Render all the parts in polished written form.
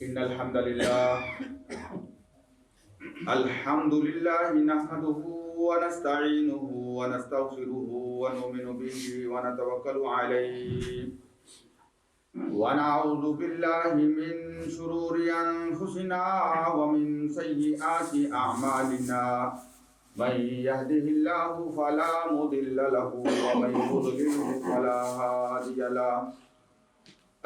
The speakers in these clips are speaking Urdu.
إن الحمد لله نحمده ونستعينه ونستغفره ونؤمن به ونتوكل عليه ونعوذ بالله من شرور أنفسنا ومن سيئات أعمالنا من يهده الله فلا مضل له ومن يضلل فلا هادي له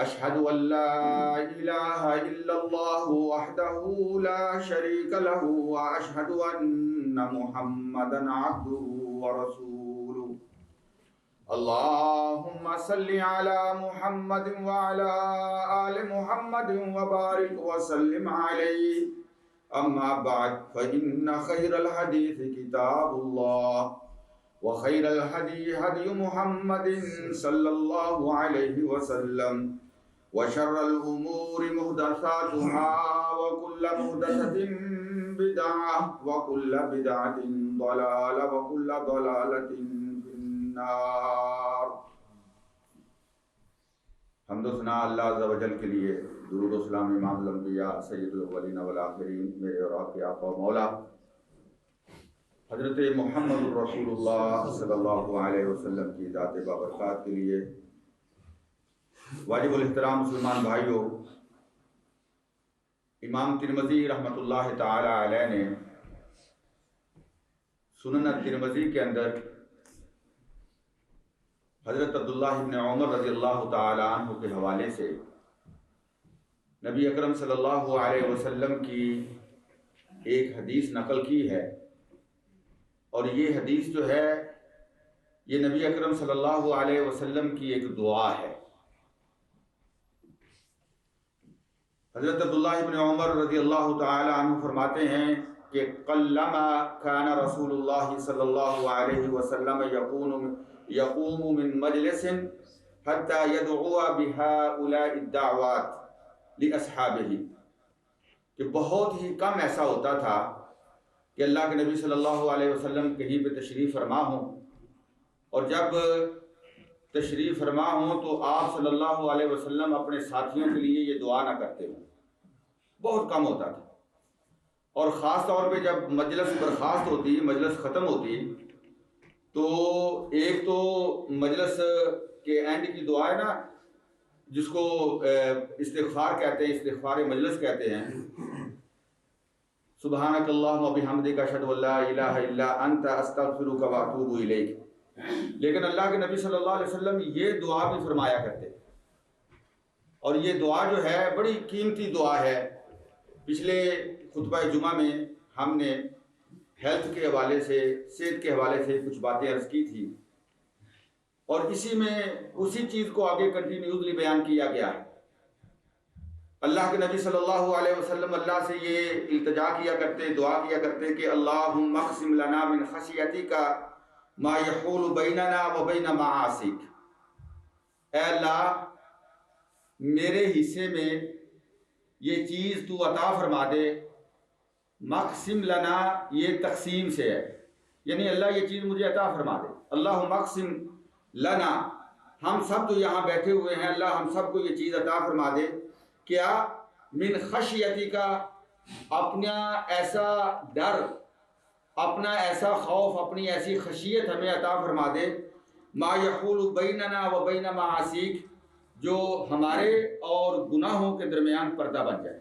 أشهد أن لا إله إلا الله وحده لا شريك له وأشهد أن محمدا عبده ورسوله اللهم صل على محمد وعلى آل محمد وبارك وسلم عليه أما بعد فإن خير الحديث كتاب الله وخير الهدي هدي محمد صلى الله عليه وسلم وشر الأمور محدثاتها وكل محدثة بدعة وكل بدعة ضلالة وكل ضلالة في النار۔ حمد و ثنا اللہ عز و جل کے لیے، درود و سلام امام الانبیاء سید الاولین والآخرین، میرے اور آپ کے آقا و مولا حضرت محمد رسول اللہ صلی اللہ علیہ وسلم کی ذات بابرکات کے لیے۔ واجب الاحترام مسلمان بھائیوں، امام ترمذی رحمۃ اللہ تعالی علیہ نے سنن ترمذی کے اندر حضرت عبداللہ بن عمر رضی اللہ تعالی عنہ کے حوالے سے نبی اکرم صلی اللہ علیہ وسلم کی ایک حدیث نقل کی ہے، اور یہ حدیث جو ہے یہ نبی اکرم صلی اللہ علیہ وسلم کی ایک دعا ہے۔ حضرت عبداللہ بن عمر رضی اللہ تعالی عنہ فرماتے ہیں کہ قلما کان رسول اللہ صلی اللہ علیہ وسلم یقوم من مجلس حتی یدعو بہؤلاء الدعوات لاصحابہ، کہ بہت ہی کم ایسا ہوتا تھا کہ اللہ کے نبی صلی اللہ علیہ وسلم کہیں پہ تشریف فرما ہوں، اور جب تشریف فرما ہوں تو آپ صلی اللہ علیہ وسلم اپنے ساتھیوں کے لیے یہ دعا نہ کرتے ہوں، بہت کم ہوتا تھا۔ اور خاص طور پہ جب مجلس برخاست ہوتی، مجلس ختم ہوتی، تو ایک تو مجلس کے اینڈ کی دعا ہے نا، جس کو استغفار کہتے ہیں، استغفار مجلس کہتے ہیں، سبحانک اللہم و بحمدک اشہد ان لا الہ الا انت استغفرک و اتوب الیک۔ لیکن اللہ کے نبی صلی اللہ علیہ وسلم یہ دعا بھی فرمایا کرتے، اور یہ دعا جو ہے بڑی قیمتی دعا ہے۔ پچھلے خطبہ جمعہ میں ہم نے ہیلتھ کے حوالے سے، صحت کے حوالے سے کچھ باتیں عرض کی تھی، اور اسی میں اسی چیز کو آگے کنٹینیوسلی بیان کیا گیا ہے۔ اللہ کے نبی صلی اللہ علیہ وسلم اللہ سے یہ التجا کیا کرتے، دعا کیا کرتے کہ اللہم اقسم لنا من خشیتک ما یحول بیننا و بین معاصیک، اے اللہ میرے حصے میں یہ چیز تو عطا فرما دے۔ مقسم لنا یہ تقسیم سے ہے، یعنی اللہ یہ چیز مجھے عطا فرما دے۔ اللہم اقسم لنا، ہم سب جو یہاں بیٹھے ہوئے ہیں اللہ ہم سب کو یہ چیز عطا فرما دے۔ کیا؟ من خشیتی کا، اپنا ایسا ڈر، اپنا ایسا خوف، اپنی ایسی خشیت ہمیں عطا فرما دے۔ ما یحول بیننا و بین معاصیک، جو ہمارے اور گناہوں کے درمیان پردہ بن جائے،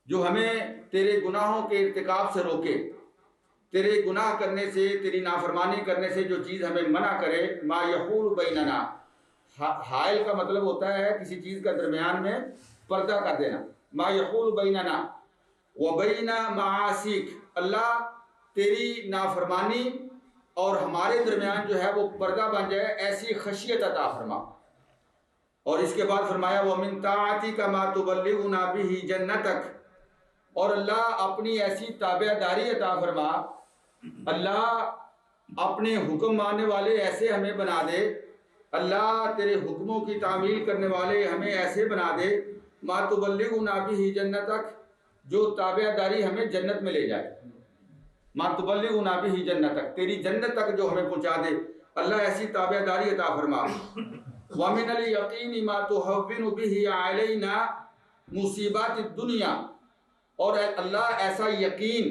جو ہمیں تیرے گناہوں کے ارتکاب سے روکے، تیرے گناہ کرنے سے، تیری نافرمانی کرنے سے جو چیز ہمیں منع کرے۔ ما یحول بیننا، حائل کا مطلب ہوتا ہے کسی چیز کا درمیان میں پردہ کر دینا۔ ما یحول بیننا و بین معاصیک، اللہ تیری نافرمانی اور ہمارے درمیان جو ہے وہ پردہ بن جائے، ایسی خشیت عطا فرما۔ اور اس کے بعد فرمایا وَمِن طَاعَتِكَ مَا تُبَلِّغُنَا بِهِ جَنَّتَكَ، اور اللہ اپنی ایسی تابع داری عطا فرما، اللہ اپنے حکم ماننے والے ایسے ہمیں بنا دے، اللہ تیرے حکموں کی تعمیل کرنے والے ہمیں ایسے بنا دے، مَا تُبَلِّغُنَا بِهِ جَنَّتَكَ، جو تابع داری ہمیں جنت میں لے جائے۔ مَا تُبَلِّغُنَا بِهِ جَنَّتَكَ، تیری جنت تک جو ہمیں پہنچا دے، اللہ ایسی تابع داری عطا فرما۔ وَمِنَ الْيَقِينِ مَا تُهَوِّنُ بِهِ عَلَيْنَا، مصیبات الدنیا، اور اللہ ایسا یقین،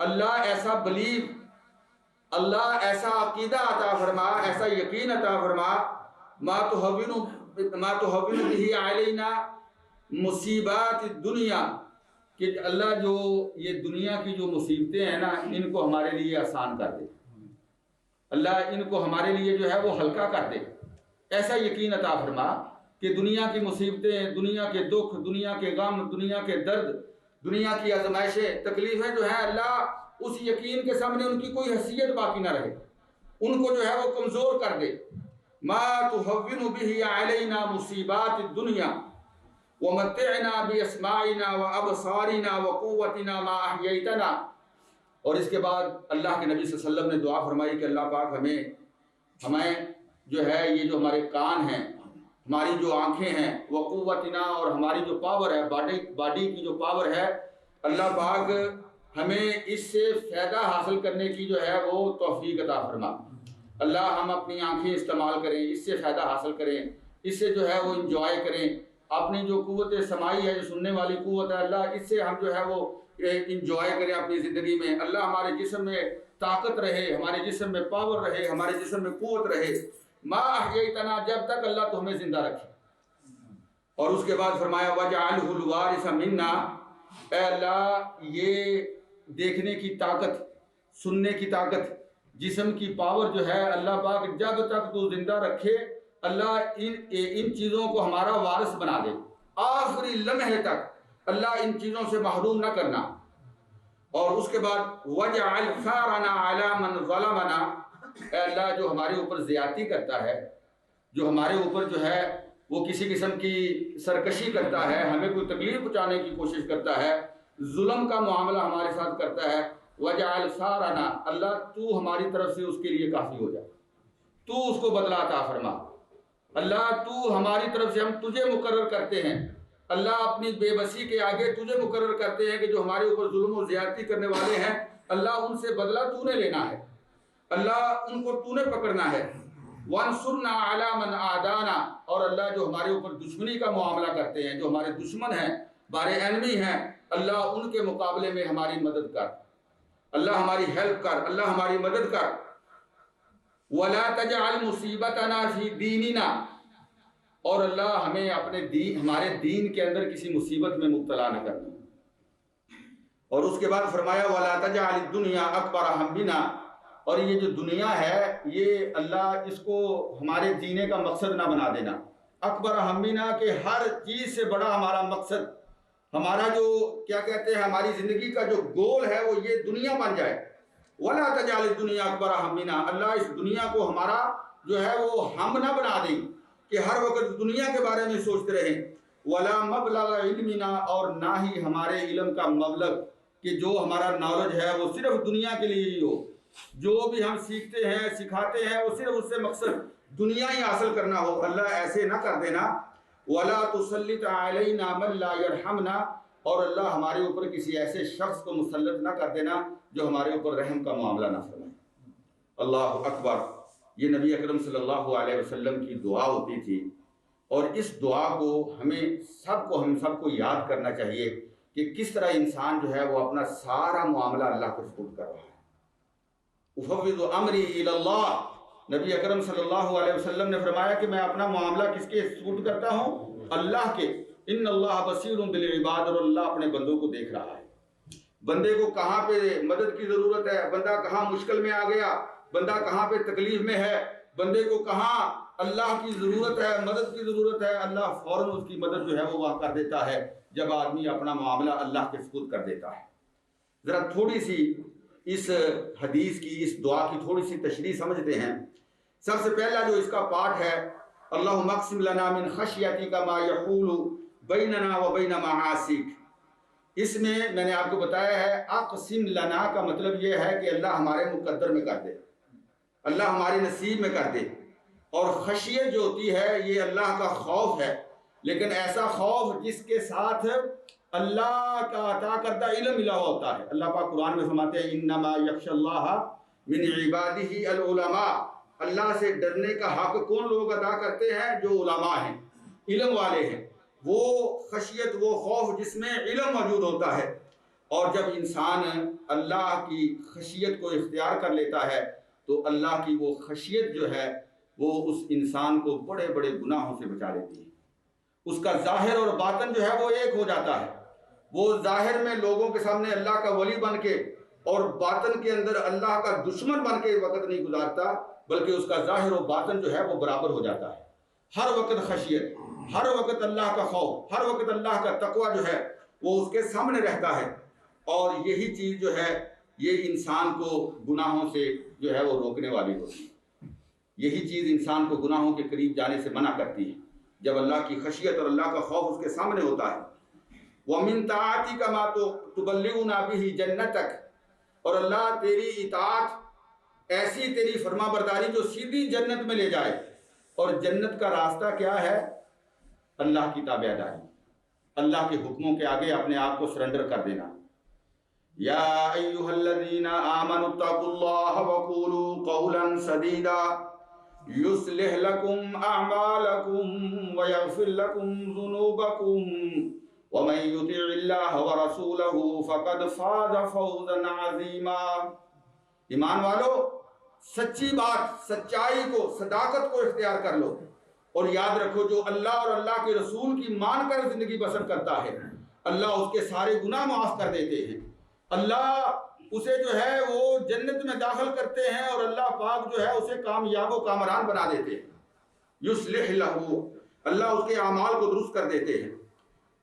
اللہ ایسا بلیو، اللہ ایسا عقیدہ عطا فرما، ایسا یقین عطا فرما، ما تهون به علینا مصیبات الدنیا، کہ اللہ جو یہ دنیا کی جو مصیبتیں ہیں نا ان کو ہمارے لیے آسان کر دے، اللہ ان کو ہمارے لیے جو ہے وہ ہلکا کر دے، ایسا یقین عطا فرما کہ دنیا کی مصیبتیں، دنیا کے دکھ، دنیا کے غم، دنیا کے درد، دنیا کی آزمائشیں، تکلیفیں جو ہیں اللہ اس یقین کے سامنے ان کی کوئی حیثیت باقی نہ رہے، ان کو جو ہے وہ کمزور کر دے۔ ما تهون به علینا مصیبات الدنیا ومتعنا باسماعنا وابصارنا وقوتنا ما احییتنا۔ اور اس کے بعد اللہ کے نبی صلی اللہ علیہ وسلم نے دعا فرمائی کہ اللہ پاک ہمیں جو ہے یہ جو ہمارے کان ہیں، ہماری جو آنکھیں ہیں، وقوتنا اور ہماری جو پاور ہے، باڈی کی جو پاور ہے، اللہ پاک ہمیں اس سے فائدہ حاصل کرنے کی جو ہے وہ توفیق عطا فرما۔ اللہ ہم اپنی آنکھیں استعمال کریں، اس سے فائدہ حاصل کریں، اس سے جو ہے وہ انجوائے کریں، اپنی جو قوت سماعی ہے، جو سننے والی قوت ہے، اللہ اس سے ہم جو ہے وہ انجوائے کریں اپنی زندگی میں۔ اللہ ہمارے جسم میں طاقت رہے، ہمارے جسم میں پاور رہے، ہمارے جسم میں قوت رہے، ما احییتنا، جب تک اللہ تو ہمیں زندہ رکھے۔ اور اس کے بعد فرمایا وجعلہ الوارث منا، اے اللہ یہ دیکھنے کی طاقت، سننے کی طاقت، جسم کی پاور جو ہے اللہ پاک جب تک تو زندہ رکھے، اللہ ان چیزوں کو ہمارا وارث بنا دے، آخری لمحے تک اللہ ان چیزوں سے محروم نہ کرنا۔ اور اس کے بعد وجعل ثارنا علی من ظلمنا، اے اللہ جو ہمارے اوپر زیادتی کرتا ہے، جو ہمارے اوپر جو ہے وہ کسی قسم کی سرکشی کرتا ہے، ہمیں کوئی تکلیف پہنچانے کی کوشش کرتا ہے، ظلم کا معاملہ ہمارے ساتھ کرتا ہے، وجعل ثارنا، اللہ تو ہماری طرف سے اس کے لیے کافی ہو جائے، تو اس کو بدلہ عطا فرما، اللہ تو ہماری طرف سے، ہم تجھے مقرر کرتے ہیں، اللہ اپنی بے بسی کے آگے تجھے مقرر کرتے ہیں کہ جو ہمارے اوپر ظلم و زیادتی کرنے والے ہیں اللہ ان سے بدلہ تو نے لینا ہے، اللہ ان کو تو نے پکڑنا ہے۔ وانصرنا علی من عادانا، اور اللہ جو ہمارے اوپر دشمنی کا معاملہ کرتے ہیں، جو ہمارے دشمن ہیں، ہمارے انمی ہیں، اللہ ان کے مقابلے میں ہماری مدد کر، اللہ ہماری ہیلپ کر، اللہ ہماری مدد کر۔ ولا تجعل مصیبتنا فی دیننا، اور اللہ ہمیں اپنے دین، ہمارے دین کے اندر کسی مصیبت میں مبتلا نہ کرنا۔ اور اس کے بعد فرمایا ولا تجعل الدنیا اکبر ہمنا، اور یہ جو دنیا ہے یہ اللہ اس کو ہمارے جینے کا مقصد نہ بنا دینا، اکبر ہمنا، کہ ہر چیز سے بڑا ہمارا مقصد، ہمارا جو کیا کہتے ہیں ہماری زندگی کا جو گول ہے وہ یہ دنیا بن جائے۔ ولا تجعل الدنیا اکبر ہمنا، اللہ اس دنیا کو ہمارا جو ہے وہ ہم نہ بنا دیں کہ ہر وقت دنیا کے بارے میں سوچتے رہیں۔ ولا مبلغ علمنا، اور نہ ہی ہمارے علم کا مبلغ، کہ جو ہمارا نالج ہے وہ صرف دنیا کے لیے ہی ہو، جو بھی ہم سیکھتے ہیں سکھاتے ہیں وہ صرف اس سے مقصد دنیا ہی حاصل کرنا ہو، اللہ ایسے نہ کر دینا۔ ولا تسلط علینا من لا یرحمنا، اور اللہ ہمارے اوپر کسی ایسے شخص کو مسلط نہ کر دینا جو ہمارے اوپر رحم کا معاملہ نہ فرمائے۔ اللہ اکبر، یہ نبی اکرم صلی اللہ علیہ وسلم کی دعا ہوتی تھی، اور اس دعا کو ہم سب کو یاد کرنا چاہیے کہ کس طرح انسان جو ہے وہ اپنا سارا معاملہ اللہ کو سپرد کر رہا ہے۔ افوض امری الی اللہ، نبی اکرم صلی اللہ علیہ وسلم نے فرمایا کہ میں اپنا معاملہ کس کے سپرد کرتا ہوں؟ اللہ کے۔ ان اللہ بصیر بالعباد، اور اللہ اپنے بندوں کو دیکھ رہا ہے، بندے کو کہاں پہ مدد کی ضرورت ہے، بندہ کہاں مشکل میں آ گیا، بندہ کہاں پہ تکلیف میں ہے، بندے کو کہاں اللہ کی ضرورت ہے، مدد کی ضرورت ہے، اللہ فوراً اس کی مدد جو ہے وہ وہاں کر دیتا ہے جب آدمی اپنا معاملہ اللہ کے سپرد کر دیتا ہے۔ ذرا تھوڑی سی اس حدیث کی، اس دعا کی تھوڑی سی تشریح سمجھتے ہیں۔ سب سے پہلا جو اس کا پارٹ ہے، اللہم اقسم لنا من خشیتک ما یحول بیننا و بین معاصیک، اس میں نے آپ کو بتایا ہے اقسم لنا کا مطلب یہ ہے کہ اللہ ہمارے مقدر میں کر دے، اللہ ہمارے نصیب میں کر دے، اور خشیت جو ہوتی ہے یہ اللہ کا خوف ہے، لیکن ایسا خوف جس کے ساتھ اللہ کا عطا کردہ علم ملا ہوتا ہے۔ اللہ پاک قرآن میں فرماتے ہیں انما یخشی اللہ من عبادہ العلماء، اللہ سے ڈرنے کا حق کون لوگ ادا کرتے ہیں؟ جو علماء ہیں، علم والے ہیں، وہ خشیت، وہ خوف جس میں علم موجود ہوتا ہے، اور جب انسان اللہ کی خشیت کو اختیار کر لیتا ہے تو اللہ کی وہ خشیت جو ہے وہ اس انسان کو بڑے بڑے گناہوں سے بچا لیتی ہے۔ اس کا ظاہر اور باطن جو ہے وہ ایک ہو جاتا ہے، وہ ظاہر میں لوگوں کے سامنے اللہ کا ولی بن کے اور باطن کے اندر اللہ کا دشمن بن کے وقت نہیں گزارتا، بلکہ اس کا ظاہر و باطن جو ہے وہ برابر ہو جاتا ہے۔ ہر وقت خشیت، ہر وقت اللہ کا خوف، ہر وقت اللہ کا تقوی جو ہے وہ اس کے سامنے رہتا ہے، اور یہی چیز جو ہے یہ انسان کو گناہوں سے جو ہے وہ روکنے والی ہوتی ہے۔ یہی چیز انسان کو گناہوں کے قریب جانے سے منع کرتی ہے جب اللہ کی خشیت اور اللہ کا خوف اس کے سامنے ہوتا ہے۔ وَمِن طَاعَتِكَ مَا تُبَلِّغُنَا بِهِ جَنَّتَكَ، اور اللہ تیری اطاعت ایسی تیری فرما برداری جو سیدھی جنت میں لے جائے، اور جنت کا راستہ کیا ہے؟ اللہ کی تابعداری، اللہ کے حکموں کے آگے اپنے آپ کو سرنڈر کر دینا۔ یا ایھا الذین آمنوا اتقوا اللہ وقولوا قولا سدیدا یصلح لکم اعمالکم ویغفر لکم ذنوبکم ومن یطع اللہ ورسولہ فقد فاز فوزا عظیما۔ ایمان والو، سچی بات، سچائی کو، صداقت کو اختیار کر لو، اور یاد رکھو جو اللہ اور اللہ کے رسول کی مان کر زندگی بسر کرتا ہے، اللہ اس کے سارے گناہ معاف کر دیتے ہیں، اللہ اسے جو ہے وہ جنت میں داخل کرتے ہیں، اور اللہ پاک جو ہے اسے کامیاب و کامران بنا دیتے ہیں۔ یصلح لہ، اللہ اس کے اعمال کو درست کر دیتے ہیں۔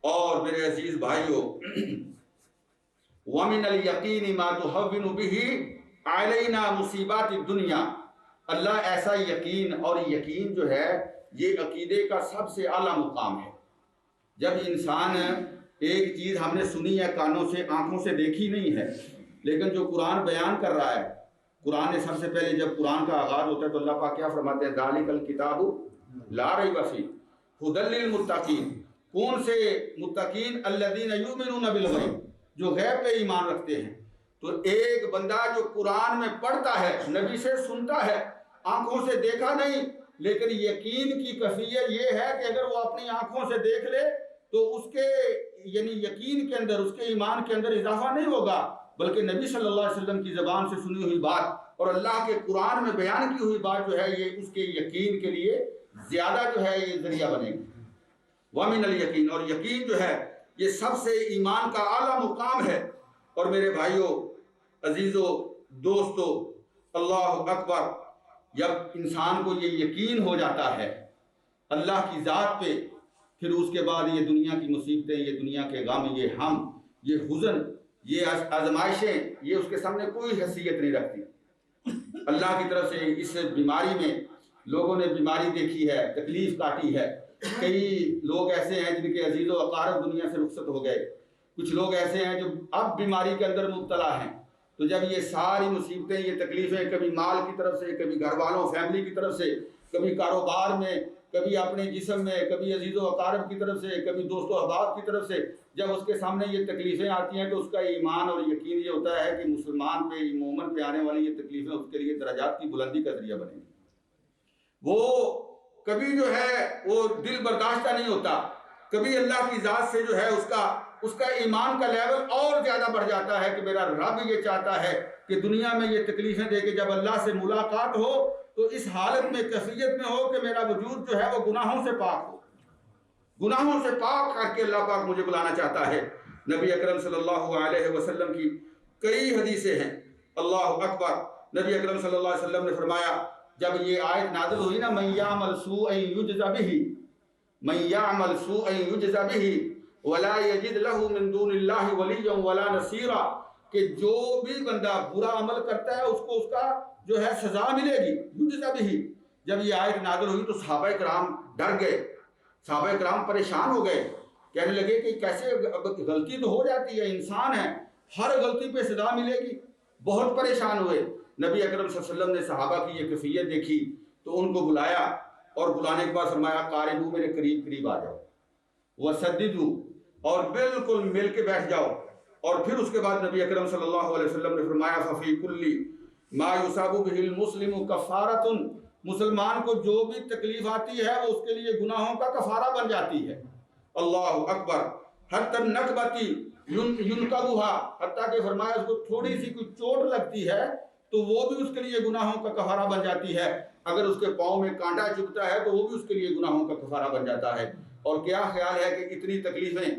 اور میرے عزیز بھائیو، وَمِنَ الْيَقِينِ مَا تُهَوِّنُ بِهِ عَلَيْنَا مُصِيبَاتِ الدُّنْيَا، اللہ ایسا یقین، اور یقین جو ہے یہ عقیدے کا سب سے اعلیٰ مقام ہے۔ جب انسان ایک چیز ہم نے سنی ہے کانوں سے، آنکھوں سے دیکھی نہیں ہے، لیکن جو قرآن بیان کر رہا ہے، قرآن نے سب سے پہلے جب قرآن کا آغاز ہوتا ہے تو اللہ پاک کیا فرماتے ہیں؟ ذالک الکتاب لا ریب فیہ ھدی للمتقین۔ کون سے متقین؟ الذین یؤمنون بالغیب، جو غیب پہ ایمان رکھتے ہیں۔ تو ایک بندہ جو قرآن میں پڑھتا ہے، نبی سے سنتا ہے، آنکھوں سے دیکھا نہیں، لیکن یقین کی کیفیت یہ ہے کہ اگر وہ اپنی آنکھوں سے دیکھ لے تو اس کے یعنی یقین کے اندر، اس کے ایمان کے اندر اضافہ نہیں ہوگا، بلکہ نبی صلی اللہ علیہ وسلم کی زبان سے سنی ہوئی بات اور اللہ کے قرآن میں بیان کی ہوئی بات جو ہے یہ اس کے یقین کے لیے زیادہ جو ہے یہ ذریعہ بنے گی۔ وَمِنَ الْيَقِينِ، اور یقین جو ہے یہ سب سے ایمان کا اعلیٰ مقام ہے۔ اور میرے بھائیوں، عزیزو، دوستو، اللہ اکبر، جب انسان کو یہ یقین ہو جاتا ہے اللہ کی ذات پہ، پھر اس کے بعد یہ دنیا کی مصیبتیں، یہ دنیا کے غم، یہ ہم، یہ حزن، یہ آزمائشیں، یہ اس کے سامنے کوئی حیثیت نہیں رکھتی۔ اللہ کی طرف سے اس بیماری میں لوگوں نے بیماری دیکھی ہے، تکلیف کاٹی ہے۔ کئی لوگ ایسے ہیں جن کے عزیز و اقارب دنیا سے رخصت ہو گئے، کچھ لوگ ایسے ہیں جو اب بیماری کے اندر مبتلا ہیں۔ تو جب یہ ساری مصیبتیں، یہ تکلیفیں، کبھی مال کی طرف سے، کبھی گھر والوں، فیملی کی طرف سے، کبھی کاروبار میں، کبھی اپنے جسم میں، کبھی عزیز و اقارب کی طرف سے، کبھی دوست و احباب کی طرف سے، جب اس کے سامنے یہ تکلیفیں آتی ہیں تو اس کا ایمان اور یقین یہ ہوتا ہے کہ مسلمان پہ، مومن پہ آنے والی یہ تکلیفیں اس کے لیے درجات کی بلندی کا ذریعہ بنیں گی۔ وہ کبھی جو ہے وہ دل برداشتہ نہیں ہوتا، کبھی اللہ کی ذات سے جو ہے اس کا ایمان کا لیول اور زیادہ بڑھ جاتا ہے کہ میرا رب یہ چاہتا ہے کہ دنیا میں یہ تکلیفیں دے کے جب اللہ سے ملاقات ہو تو اس حالت میں، کیفیت میں ہو کہ میرا وجود جو ہے وہ گناہوں سے پاک ہو، گناہوں سے پاک کر کے اللہ پاک مجھے بلانا چاہتا ہے۔ نبی اکرم صلی اللہ علیہ وسلم کی کئی حدیثیں ہیں، اللہ اکبر۔ نبی اکرم صلی اللہ علیہ وسلم نے فرمایا، جب یہ آیت نازل ہوئی نا، من یعمل سوءا یجز بہ، من یعمل سوءا یجز بہ ولا یجد له من دون اللہ ولیا ولا نصیرا، کہ جو بھی بندہ برا عمل کرتا ہے اس کو اس کا جو ہے سزا ملے گی، یجز بہ۔ جب یہ آیت نازل ہوئی تو صحابہ کرام ڈر گئے، صحابہ کرام پریشان ہو گئے، کہنے لگے کہ کیسے، غلطی تو ہو جاتی ہے، انسان ہے، ہر غلطی پہ سزا ملے گی۔ بہت پریشان ہوئے۔ نبی اکرم صلی اللہ علیہ وسلم نے صحابہ کی یہ کیفیت دیکھی تو ان کو بلایا، اور بلانے کے بعد فرمایا، قاربو، میرے قریب قریب آ جاؤ، وسددو، اور بالکل مل کے بیٹھ جاؤ۔ اور پھر اس کے بعد نبی اکرم صلی اللہ علیہ وسلم نے فرمایا، ففی کلی ما یصاب بہ المسلم کفارۃ، مسلمان کو جو بھی تکلیف آتی ہے وہ اس کے لیے گناہوں کا کفارہ بن جاتی ہے۔ اللہ اکبر، حتی النکبتی ینکبھا، حتیٰ کہ فرمایا اس کو تھوڑی سی کوئی چوٹ لگتی ہے تو وہ بھی اس کے لیے گناہوں کا کفارہ بن جاتی ہے، اگر اس کے پاؤں میں کانٹا چبھتا ہے تو وہ بھی اس کے لیے گناہوں کا کفارہ بن جاتا ہے۔ اور کیا خیال ہے کہ اتنی تکلیفیں،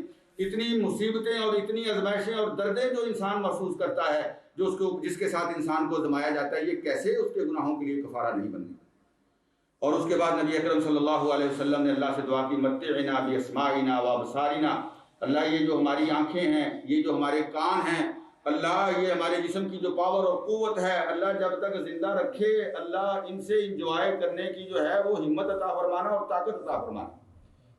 اتنی مصیبتیں اور اتنی آزمائشیں اور دردیں جو انسان محسوس کرتا ہے، جو جس کے ساتھ انسان کو آزمایا جاتا ہے، یہ کیسے اس کے گناہوں کے لیے کفارہ نہیں بنتی؟ اور اس کے بعد نبی اکرم صلی اللہ علیہ وسلم نے اللہ سے دعا کی، متعنا باسماعنا وابصارنا، اللہ یہ جو ہماری آنکھیں ہیں، یہ جو ہمارے کان ہیں، اللہ یہ ہمارے جسم کی جو پاور اور قوت ہے، اللہ جب تک زندہ رکھے، اللہ ان سے انجوائے کرنے کی جو ہے وہ ہمت عطا فرمانا اور طاقت عطا فرمانا۔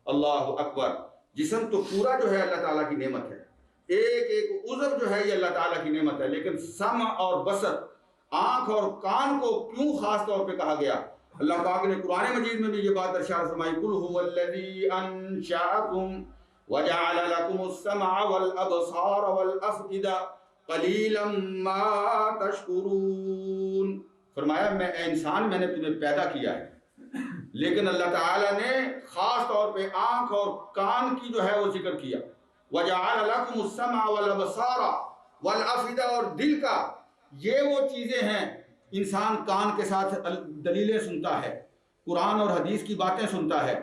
اللہ اکبر، جسم تو پورا جو ہے اللہ تعالیٰ کی نعمت ہے، ایک ایک عضو جو ہے یہ اللہ تعالیٰ کی نعمت ہے، لیکن سمع اور بصر، آنکھ اور کان کو کیوں خاص طور پہ کہا گیا؟ اللہ پاک نے قرآن مجید میں بھی یہ بات ارشاد فرمائی، قل هو الذی انشأکم وجعل لکم السمع والابصار والافئدہ قلیلا ما تشکرون۔ فرمایا میں اے انسان، میں نے تمہیں پیدا کیا ہے، لیکن اللہ تعالیٰ نے خاص طور پہ آنکھ اور کان کی جو ہے وہ ذکر کیا، وجعل لکم السمع والابصار والافئدہ، اور دل کا، یہ وہ چیزیں ہیں، انسان کان کے ساتھ دلیلیں سنتا ہے، قرآن اور حدیث کی باتیں سنتا ہے،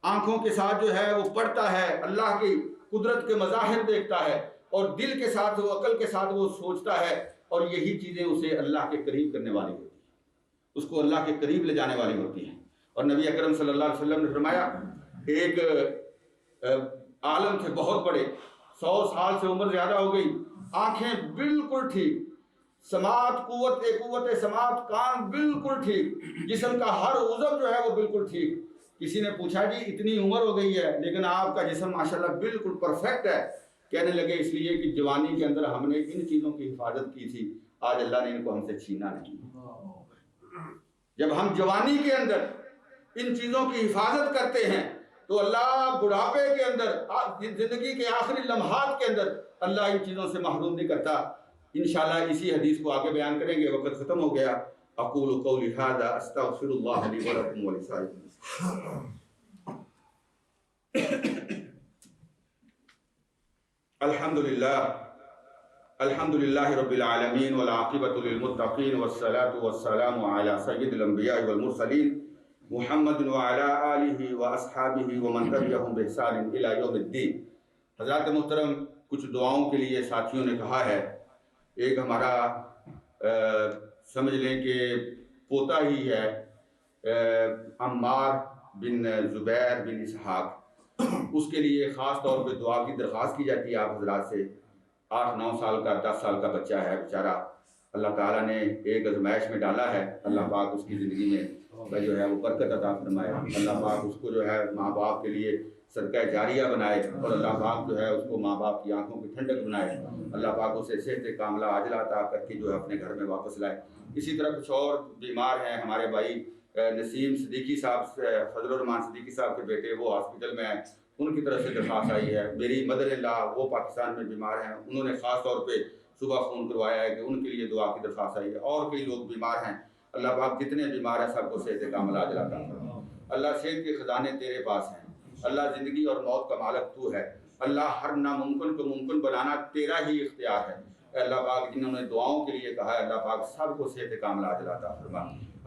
آنکھوں کے ساتھ جو ہے وہ پڑھتا ہے، اللہ کی قدرت کے مظاہر دیکھتا ہے، اور دل کے ساتھ وہ، عقل کے ساتھ وہ سوچتا ہے، اور یہی چیزیں اسے اللہ کے قریب کرنے والی ہوتی ہیں، اس کو اللہ کے قریب لے جانے والی ہوتی ہیں۔ اور نبی اکرم صلی اللہ علیہ وسلم نے فرمایا، ایک عالم تھے بہت بڑے، 100 سال سے عمر زیادہ ہو گئی، آنکھیں بالکل ٹھیک، سماعت قوت سماعت، کان بالکل ٹھیک، جسم کا ہر عضو جو ہے وہ بالکل ٹھیک۔ کسی نے پوچھا جی اتنی عمر ہو گئی ہے لیکن آپ کا جسم ماشاءاللہ بالکل پرفیکٹ ہے، کہنے لگے اس لیے کہ جوانی کے اندر ہم نے ان چیزوں کی حفاظت کی تھی، آج اللہ نے ان کو ہم سے چھینا نہیں۔ جب ہم جوانی کے اندر ان چیزوں کی حفاظت کرتے ہیں تو اللہ بڑھاپے کے اندر، زندگی کے آخری لمحات کے اندر اللہ ان چیزوں سے محروم نہیں کرتا۔ انشاءاللہ اسی حدیث کو آگے بیان کریں گے، وقت ختم ہو گیا۔ اقول قولی ھذا استغفر اللہ لی ولکم ولسائر الحمد للہ رب العالمین والعاقبۃ للمتقین والصلاة والسلام علی سید الانبیاء والمرسلین محمد وعلی آلہ واصحابہ ومن تبعہم بإحسان الی یوم الدین۔ حضرات محترم، کچھ دعاؤں کے لیے ساتھیوں نے کہا ہے۔ ایک ہمارا سمجھ لیں کہ پوتا ہی ہے، عمار بن زبیر بن اسحاق، اس کے لیے خاص طور پہ دعا کی درخواست کی جاتی ہے آپ حضرات سے۔ 8-9 سال کا 10 سال کا بچہ ہے بیچارہ، اللہ تعالیٰ نے ایک آزمائش میں ڈالا ہے، اللہ پاک اس کی زندگی میں جو ہے وہ برکت عطا فرمائے، اللہ پاک اس کو جو ہے ماں باپ کے لیے صدقہ جاریہ بنائے، اور اللہ پاک جو ہے اس کو ماں باپ کی آنکھوں کی ٹھنڈک بنائے، اللہ پاک اسے صحت کاملہ عاجلہ عطا کر کے جو ہے اپنے گھر میں واپس لائے۔ اسی طرح کچھ اور بیمار ہیں، ہمارے بھائی نسیم صدیقی صاحب، فضل الرحمان صدیقی صاحب کے بیٹے، وہ ہاسپٹل میں ہیں، ان کی طرف سے درخواست آئی ہے۔ میری مدر اللہ وہ پاکستان میں بیمار ہیں، انہوں نے خاص طور پہ صبح فون کروایا ہے کہ ان کے لیے دعا کی درخواست آئی ہے۔ اور کئی لوگ بیمار ہیں، اللہ پاک جتنے بیمار ہیں سب کو صحت کاملہ عاجلہ عطا فرمائے۔ اللہ صحت کے خزانے تیرے پاس ہیں، اللہ زندگی اور موت کا مالک تو ہے، اللہ ہر ناممکن کو ممکن بنانا تیرا ہی اختیار ہے۔ اے اللہ پاک جنہوں نے دعاؤں کے لیے کہا ہے، اللہ پاک سب کو صحت کاملہ عاجلہ عطا فرما۔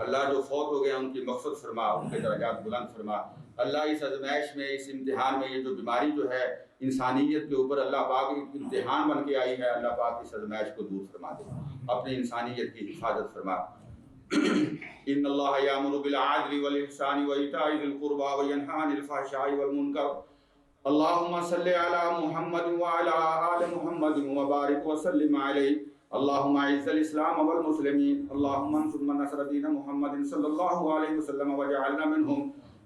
اللہ جو فوت ہو گئے ان کی مغفرت فرما، ان کے درجات بلند فرما۔ اللہ اس آزمائش میں، اس امتحان میں، یہ جو بیماری جو ہے انسانیت کے اوپر اللہ پاک ایک امتحان بن کے آئی ہے، اللہ پاک اس آزمائش کو دور فرما دے، اپنی انسانیت کی حفاظت فرما۔ ان اللہ یامر بالعدل والاحسان وایتاء ذی القربى وینہی عن الفحشاء والمنکر۔ اللهم صل على محمد وعلى آل محمد وبارك وسلم عليه۔ اللهم اعز الاسلام والمسلمين، اللهم انصر من نصر دين محمد صلى الله عليه وسلم واجعلنا منهم،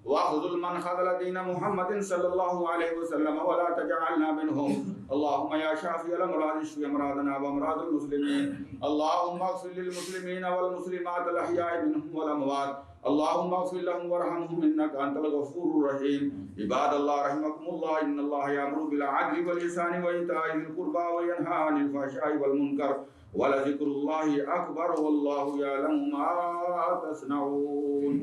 واخذل من خذل دين محمد صلى الله عليه وسلم ولا تجعلنا منهم۔ اللهم يا شافي الامراض اشف امراضنا وامراض المسلمين، اللهم اغفر للمسلمين والمسلمات الاحياء منهم والاموات، اللهم اغفر لهم وارحمهم انك انت الغفور الرحيم۔ عباد الله رحمكم الله، ان الله يأمر بالعدل والإحسان وإيتاء ذي القربى وينهى عن الفحشاء والمنكر ولذكر الله اکبر واللہ یعلم ما تصنعون۔